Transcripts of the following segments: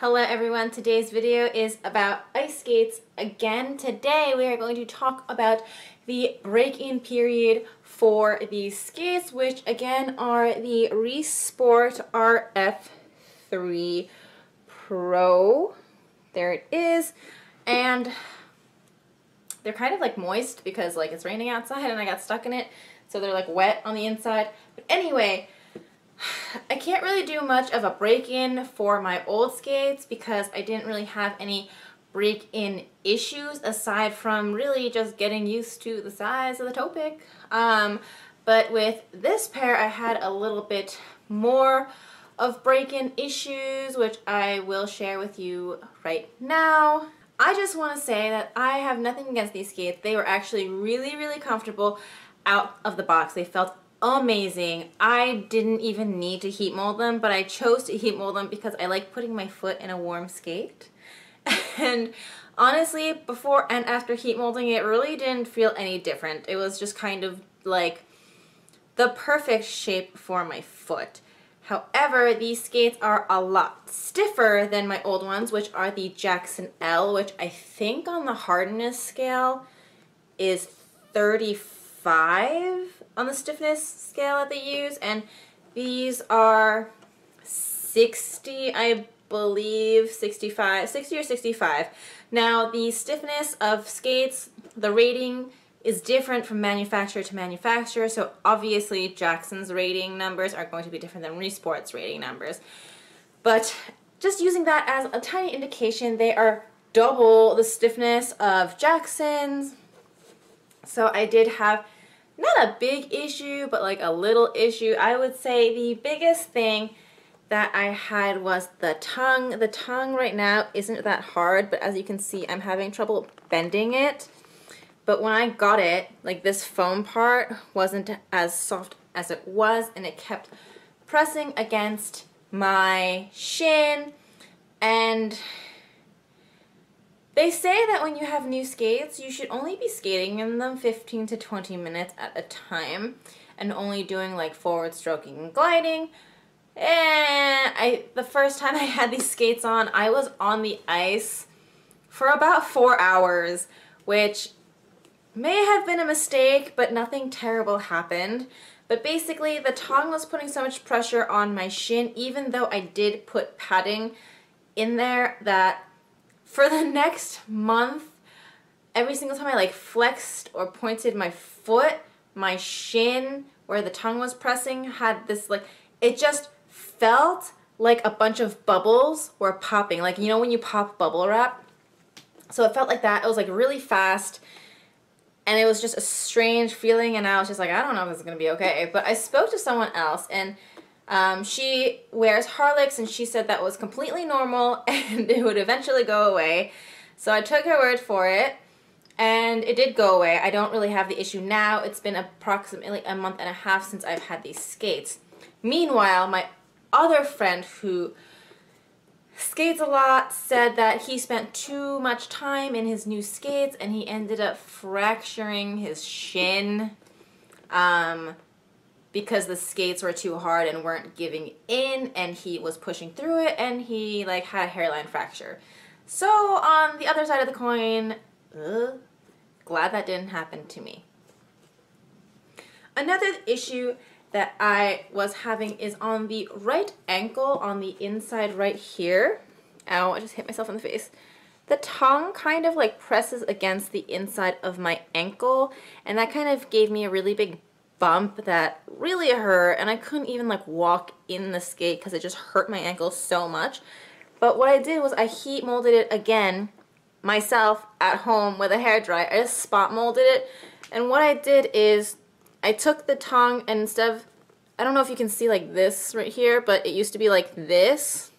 Hello everyone, today's video is about ice skates. Again, today we are going to talk about the break-in period for these skates, which again are the Risport RF3 Pro. There it is. And they're kind of like moist because like it's raining outside and I got stuck in it. So they're like wet on the inside. But anyway, I can't really do much of a break-in for my old skates because I didn't really have any break-in issues aside from really just getting used to the size of the toe pick. But with this pair I had a little bit more of break-in issues, which I will share with you right now. I just want to say that I have nothing against these skates. They were actually really comfortable out of the box. They felt amazing. I didn't even need to heat mold them, but I chose to heat mold them because I like putting my foot in a warm skate. And honestly, before and after heat molding, it really didn't feel any different. It was just kind of like the perfect shape for my foot. However, these skates are a lot stiffer than my old ones, which are the Jackson L, which I think on the hardness scale is 35 on the stiffness scale that they use, and these are 60, I believe, 65, 60 or 65. Now, the stiffness of skates, the rating is different from manufacturer to manufacturer, so obviously Jackson's rating numbers are going to be different than Risport's rating numbers. But just using that as a tiny indication, they are double the stiffness of Jackson's. So I did have not a big issue, but like a little issue. I would say the biggest thing that I had was the tongue. The tongue right now isn't that hard, but as you can see, I'm having trouble bending it. But when I got it, like this foam part wasn't as soft as it was, and it kept pressing against my shin. And they say that when you have new skates, you should only be skating in them 15 to 20 minutes at a time and only doing like forward stroking and gliding. And the first time I had these skates on, I was on the ice for about 4 hours, which may have been a mistake, but nothing terrible happened. But basically, the tongue was putting so much pressure on my shin, even though I did put padding in there, that for the next month, every single time I like flexed or pointed my foot, my shin where the tongue was pressing had this like, it just felt like a bunch of bubbles were popping. Like, you know when you pop bubble wrap? So it felt like that. It was like really fast, and it was just a strange feeling, and I was just like, I don't know if this is gonna be okay. But I spoke to someone else, and she wears Harlicks, and she said that was completely normal and it would eventually go away. So I took her word for it, and it did go away. I don't really have the issue now. It's been approximately a month and a half since I've had these skates. Meanwhile, my other friend who skates a lot said that he spent too much time in his new skates and he ended up fracturing his shin. Because the skates were too hard and weren't giving in, and he was pushing through it, and he like had a hairline fracture. So on the other side of the coin, glad that didn't happen to me. Another issue that I was having is on the right ankle, on the inside right here. Ow, I just hit myself in the face. The tongue kind of like presses against the inside of my ankle, and that kind of gave me a really big bump that really hurt, and I couldn't even like walk in the skate because it just hurt my ankle so much. But what I did was I heat molded it again myself at home with a hairdryer. I just spot molded it, and what I did is I took the tongue, and instead of, I don't know if you can see like this right here, but it used to be like this.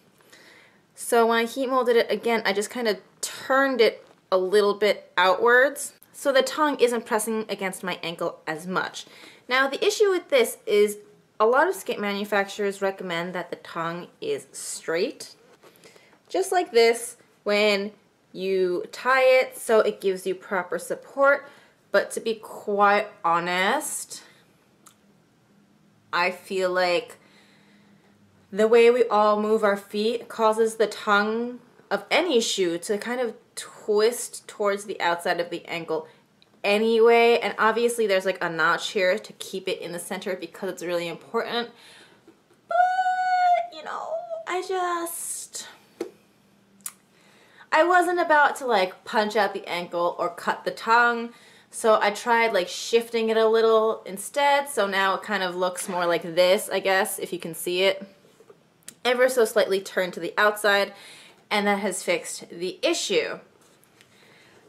So when I heat molded it again, I just kind of turned it a little bit outwards so the tongue isn't pressing against my ankle as much. Now, the issue with this is a lot of skate manufacturers recommend that the tongue is straight, just like this, when you tie it so it gives you proper support. But to be quite honest, I feel like the way we all move our feet causes the tongue of any shoe to kind of twist towards the outside of the ankle anyway, and obviously there's like a notch here to keep it in the center because it's really important, but you know, I wasn't about to like punch out the ankle or cut the tongue, so I tried like shifting it a little instead, so now it kind of looks more like this, I guess, if you can see it. Ever so slightly turned to the outside, and that has fixed the issue.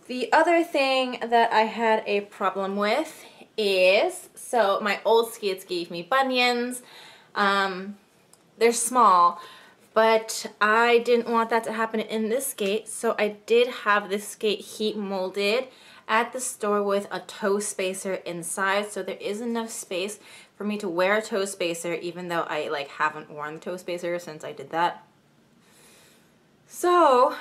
The other thing that I had a problem with is, so my old skates gave me bunions. They're small, but I didn't want that to happen in this skate, so I did have this skate heat molded at the store with a toe spacer inside, so there is enough space for me to wear a toe spacer, even though I like haven't worn the toe spacer since I did that. So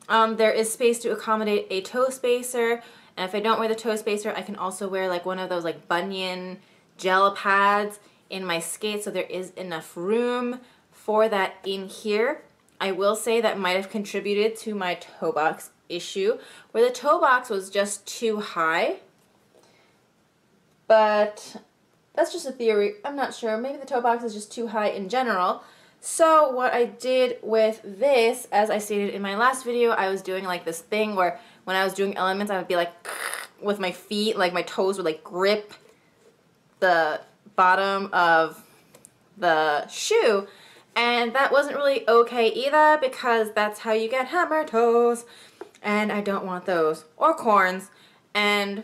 there is space to accommodate a toe spacer, and if I don't wear the toe spacer, I can also wear like one of those like bunion gel pads in my skate, so there is enough room for that in here. I will say that might have contributed to my toe box issue, where the toe box was just too high, but that's just a theory. I'm not sure. Maybe the toe box is just too high in general. So what I did with this, as I stated in my last video, I was doing like this thing where when I was doing elements, I would be like with my feet, like my toes would like grip the bottom of the shoe, and that wasn't really okay either because that's how you get hammer toes, and I don't want those, or corns, and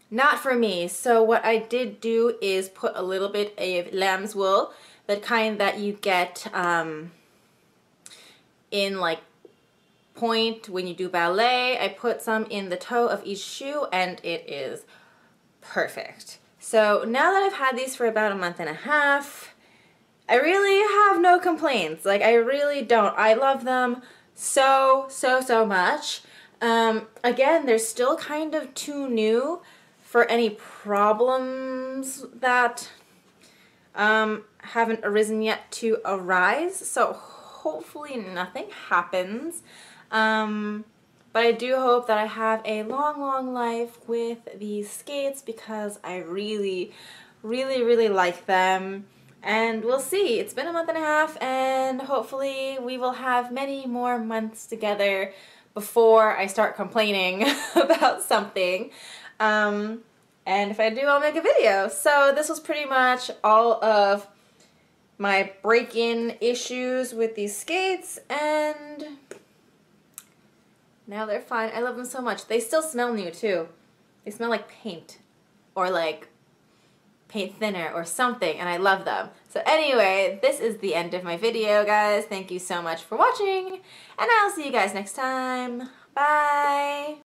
not for me. So what I did do is put a little bit of lamb's wool, the kind that you get in like point when you do ballet. I put some in the toe of each shoe, and it is perfect. So now that I've had these for about a month and a half, I really have no complaints. Like, I really don't. I love them so much. Again, they're still kind of too new for any problems that haven't arisen yet to arise, so hopefully nothing happens. But I do hope that I have a long life with these skates because I really like them. And we'll see. It's been a month and a half, and hopefully we will have many more months together before I start complaining about something. And if I do, I'll make a video. So this was pretty much all of my break-in issues with these skates, and now they're fine. I love them so much. They still smell new too. They smell like paint, or like paint thinner or something, and I love them. So anyway, this is the end of my video, guys. Thank you so much for watching, and I'll see you guys next time. Bye!